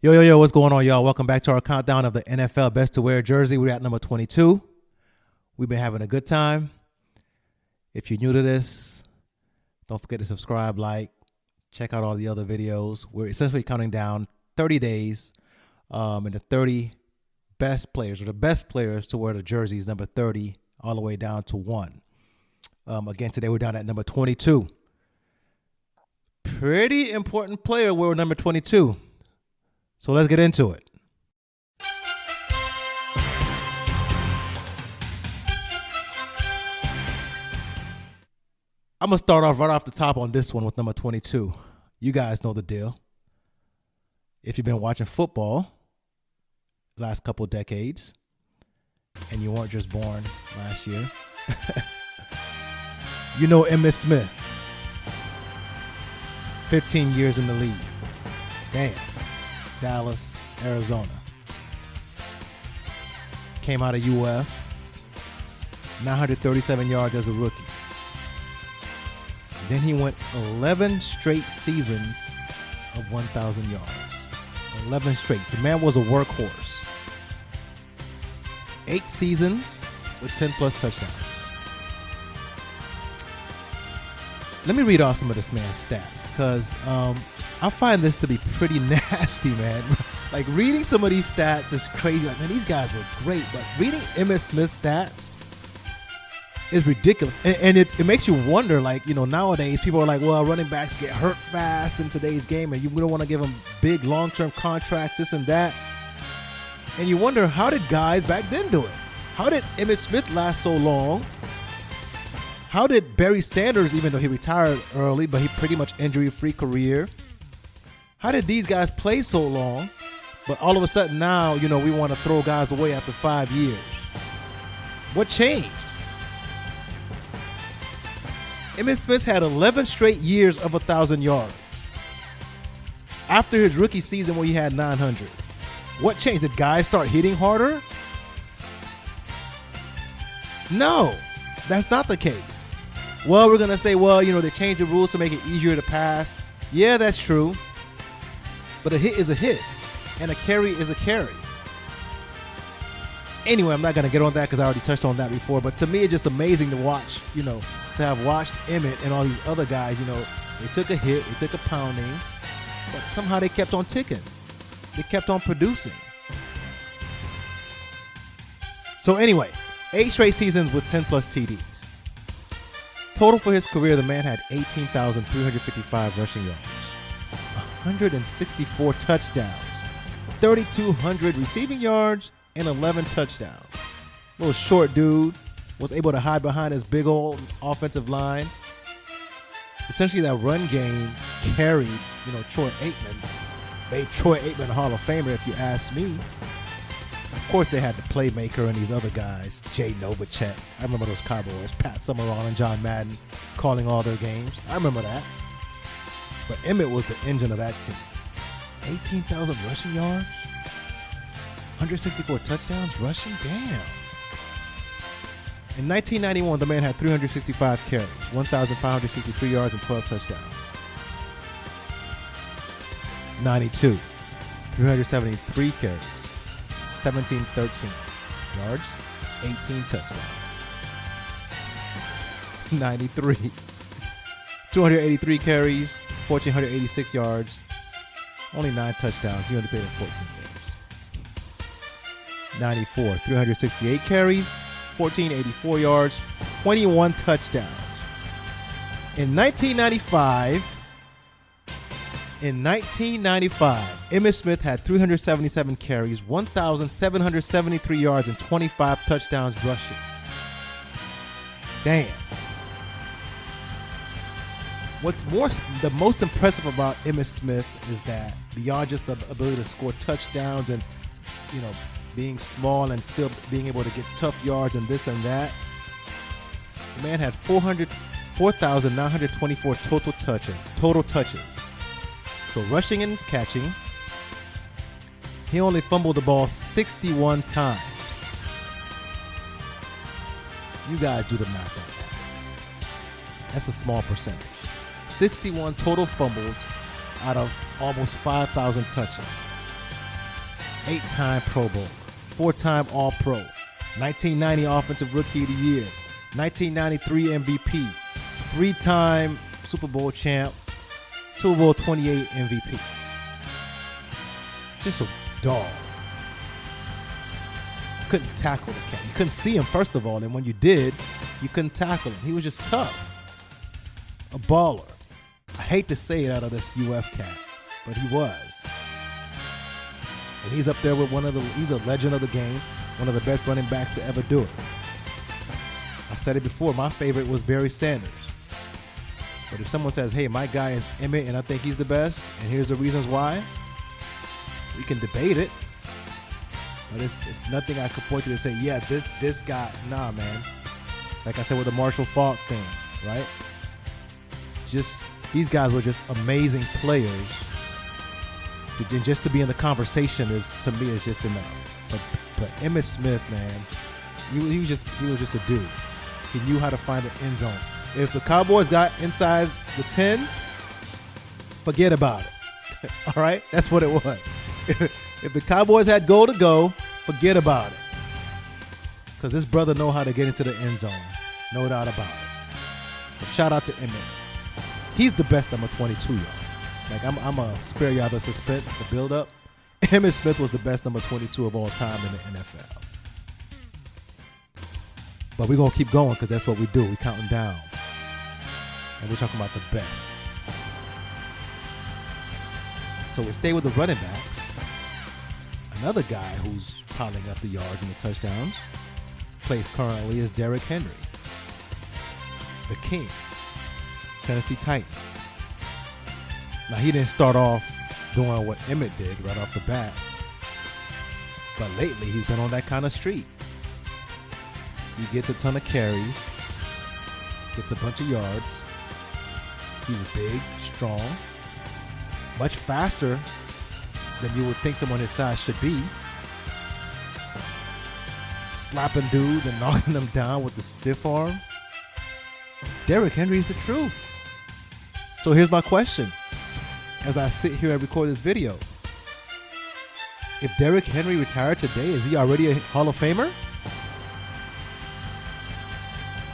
Yo, what's going on, y'all? Welcome back to our countdown of the NFL Best to Wear jersey. We're at number 22. We've been having a good time. If you're new to this, don't forget to subscribe, like, check out all the other videos. We're essentially counting down 30 days and the 30 best players, or the best players to wear the jerseys, number 30, all the way down to 1. Again, today we're down at number 22. Pretty important player we're number 22. So let's get into it. I'm going to start off right off the top on this one with number 22. You guys know the deal. If you've been watching football last couple decades and you weren't just born last year, you know Emmitt Smith. 15 years in the league. Damn. Dallas, Arizona. Came out of UF. 937 yards as a rookie. Then he went 11 straight seasons of 1,000 yards. 11 straight. The man was a workhorse. 8 seasons with 10 plus touchdowns. Let me read off some of this man's stats, because I find this to be pretty nasty, man. Like, reading some of these stats is crazy. Like, man, these guys were great, but reading Emmitt Smith's stats is ridiculous. And it makes you wonder, like, you know, nowadays people are like, well, running backs get hurt fast in today's game, and you don't want to give them big long-term contracts, this and that. And you wonder, how did guys back then do it? How did Emmitt Smith last so long? How did Barry Sanders, even though he retired early, but he pretty much injury-free career? How did these guys play so long, but all of a sudden now, you know, we want to throw guys away after 5 years? What changed? Emmitt Smith had 11 straight years of 1,000 yards. After his rookie season where he had 900. What changed? Did guys start hitting harder? No, that's not the case. Well, we're going to say, well, you know, they changed the rules to make it easier to pass. Yeah, that's true. But a hit is a hit, and a carry is a carry. Anyway, I'm not going to get on that because I already touched on that before. But to me, it's just amazing to watch, you know, to have watched Emmitt and all these other guys, you know, they took a hit, they took a pounding, but somehow they kept on ticking. They kept on producing. So anyway, 8 straight seasons with 10 plus TDs. Total for his career, the man had 18,355 rushing yards. 164 touchdowns, 3,200 receiving yards, and 11 touchdowns. Little short dude was able to hide behind his big old offensive line. Essentially, that run game carried, you know, Troy Aikman. Made Troy Aikman a Hall of Famer, if you ask me. Of course, they had the playmaker and these other guys, Jay Novacek. I remember those Cowboys, Pat Summerall and John Madden calling all their games. I remember that. But Emmitt was the engine of that team. 18,000 rushing yards, 164 touchdowns rushing. Damn. In 1991, the man had 365 carries, 1,563 yards, and 12 touchdowns. 92, 373 carries, 1,713 yards, 18 touchdowns. 93, 283 carries, 1,486 yards, only 9 touchdowns. He only played in 14 games. 94, 368 carries, 1,484 yards, 21 touchdowns. In 1995, Emmitt Smith had 377 carries, 1,773 yards, and 25 touchdowns rushing. Damn. What's the most impressive about Emmitt Smith is that beyond just the ability to score touchdowns and, you know, being small and still being able to get tough yards and this and that, the man had 4,924 total touches. So rushing and catching, he only fumbled the ball 61 times. You guys do the math on that. That's a small percentage. 61 total fumbles out of almost 5,000 touches. 8-time Pro Bowl, 4-time All-Pro, 1990 Offensive Rookie of the Year, 1993 MVP, 3-time Super Bowl champ, Super Bowl 28 MVP. Just a dog. Couldn't tackle the cat. You couldn't see him, first of all, and when you did, you couldn't tackle him. He was just tough. A baller. I hate to say it out of this UF cat, but he was. And he's up there with he's a legend of the game, one of the best running backs to ever do it. I said it before, my favorite was Barry Sanders. But if someone says, hey, my guy is Emmitt and I think he's the best, and here's the reasons why, we can debate it. But it's nothing I could point to say, yeah, this guy, nah, man. Like I said with the Marshall Faulk thing, right? Just, these guys were just amazing players. And just to be in the conversation to me, is just enough. But Emmitt Smith, man, he was just a dude. He knew how to find the end zone. If the Cowboys got inside the 10, forget about it. All right? That's what it was. If the Cowboys had goal to go, forget about it. Because this brother know how to get into the end zone. No doubt about it. So shout out to Emmitt. He's the best number 22, y'all. Like, I'm going to spare y'all the suspense, the build-up. Emmitt Smith was the best number 22 of all time in the NFL. But we're going to keep going because that's what we do. We're counting down. And we're talking about the best. So we stay with the running backs. Another guy who's piling up the yards and the touchdowns plays currently is Derrick Henry, the king, Tennessee Titans. Now, he didn't start off doing what Emmitt did right off the bat, but lately he's been on that kind of streak. He gets a ton of carries, gets a bunch of yards. He's big, strong, much faster than you would think someone his size should be. Slapping dudes and knocking them down with the stiff arm. Derrick Henry is the truth. So here's my question. As I sit here and record this video, if Derrick Henry retired today, is he already a Hall of Famer?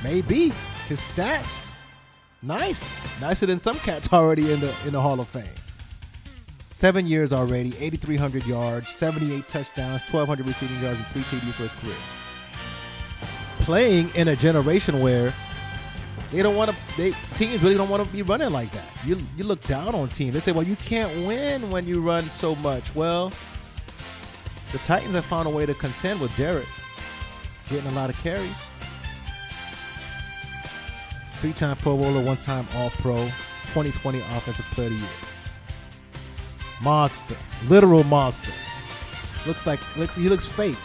Maybe. His stats, nicer than some cats already in the Hall of Fame. 7 years already, 8,300 yards, 78 touchdowns, 1,200 receiving yards, and 3 TDs for his career. Playing in a generation where teams really don't want to be running like that. You look down on teams. They say, well, you can't win when you run so much. Well, the Titans have found a way to contend with Derrick getting a lot of carries. 3-time Pro Bowler, 1-time All-Pro, 2020 Offensive Player of the Year. Monster, literal monster. He looks fake.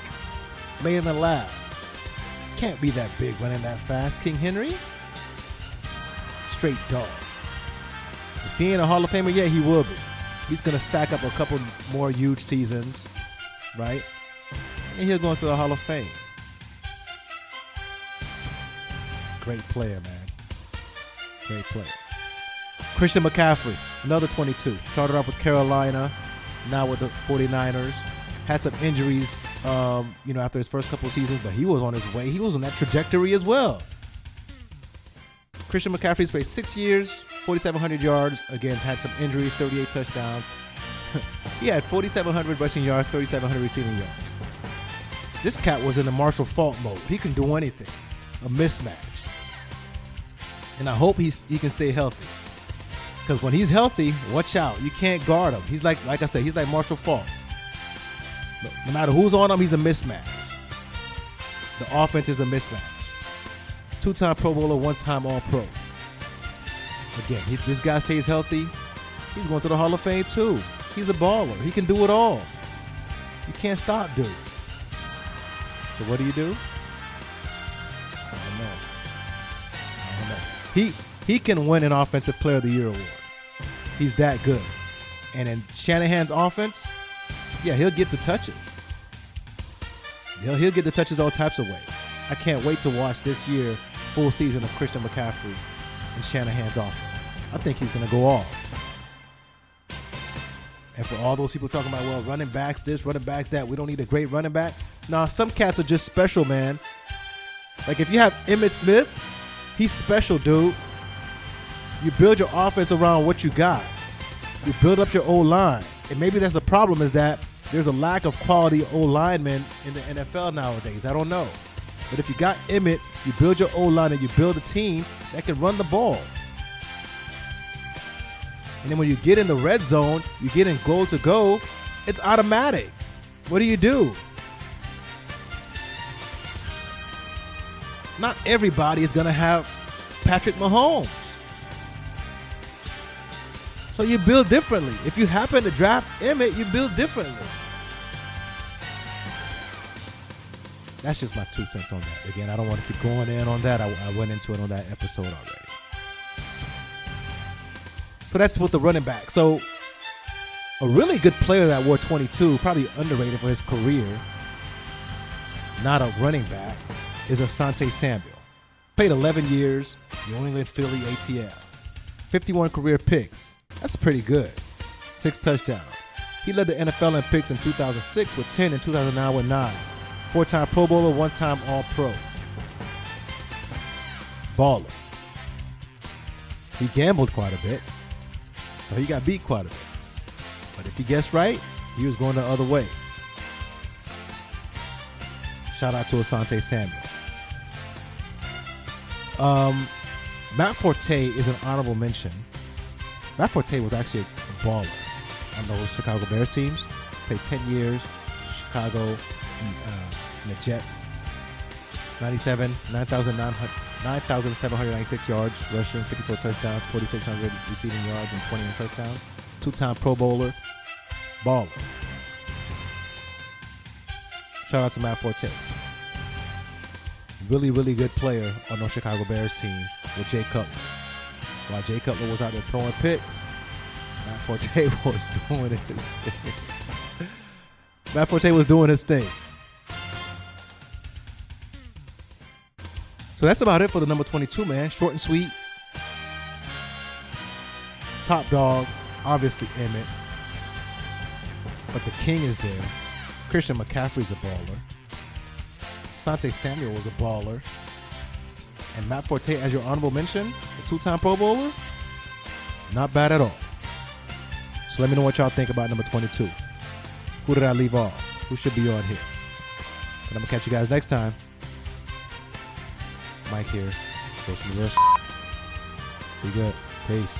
Made in a lab. Can't be that big running that fast, King Henry. Straight dog. If he ain't a Hall of Famer yet, he will be. He's gonna stack up a couple more huge seasons, right? And he'll go into the Hall of Fame. Great player, man. Great player. Christian McCaffrey, another 22. Started off with Carolina, now with the 49ers. Had some injuries, after his first couple of seasons, but he was on his way. He was on that trajectory as well. Christian McCaffrey's played 6 years, 4,700 yards. Again, had some injuries, 38 touchdowns. He had 4,700 rushing yards, 3,700 receiving yards. This cat was in the Marshall Faulk mode. He can do anything. A mismatch. And I hope he can stay healthy. Because when he's healthy, watch out. You can't guard him. He's like I said, he's like Marshall Faulk. No matter who's on him, he's a mismatch. The offense is a mismatch. 2-time Pro Bowler, 1-time All-Pro. Again, this guy stays healthy, he's going to the Hall of Fame too. He's a baller. He can do it all. You can't stop dude. So what do you do? I don't know. He can win an Offensive Player of the Year award. He's that good. And in Shanahan's offense, yeah, he'll get the touches. He'll get the touches all types of ways. I can't wait to watch this year full season of Christian McCaffrey in Shanahan's offense. I think he's going to go off. And for all those people talking about, well, running backs this, running backs that, we don't need a great running back. Nah, some cats are just special, man. Like if you have Emmitt Smith, he's special, dude. You build your offense around what you got. You build up your O-line. And maybe that's the problem, is that there's a lack of quality O-linemen in the NFL nowadays. I don't know. But if you got Emmitt, you build your O-line and you build a team that can run the ball. And then when you get in the red zone, you get in goal to go, it's automatic. What do? Not everybody is going to have Patrick Mahomes. So you build differently. If you happen to draft Emmitt, you build differently. That's just my 2 cents on that. Again, I don't want to keep going in on that. I went into it on that episode already. So that's with the running back. So a really good player that wore 22, probably underrated for his career, not a running back, is Asante Samuel. Played 11 years, New England, Philly, ATL. 51 career picks. That's pretty good. 6 touchdowns. He led the NFL in picks in 2006 with 10 and 2009 with 9. 4-time Pro Bowler, 1-time All-Pro. Baller. He gambled quite a bit, so he got beat quite a bit. But if he guessed right, he was going the other way. Shout out to Asante Samuel. Matt Forte is an honorable mention. Matt Forte was actually a baller on those Chicago Bears teams. Played 10 years, Chicago in the Jets. 97, 9,796 yards rushing, 54 touchdowns, 4,600 receiving yards, and 21 touchdowns. 2-time Pro Bowler. Baller. Shout out to Matt Forte. Really, really good player on those Chicago Bears teams with Jay Cutler. While Jay Cutler was out there throwing picks, Matt Forte was doing his thing. Matt Forte was doing his thing. So that's about it for the number 22, man. Short and sweet. Top dog, obviously Emmitt. But the king is there. Christian McCaffrey's a baller. Asante Samuel was a baller. And Matt Forte as your honorable mention, a 2-time Pro Bowler, not bad at all. So let me know what y'all think about number 22. Who did I leave off? Who should be on here? And I'm going to catch you guys next time. Mike here. Social Reverse. Be good. Peace.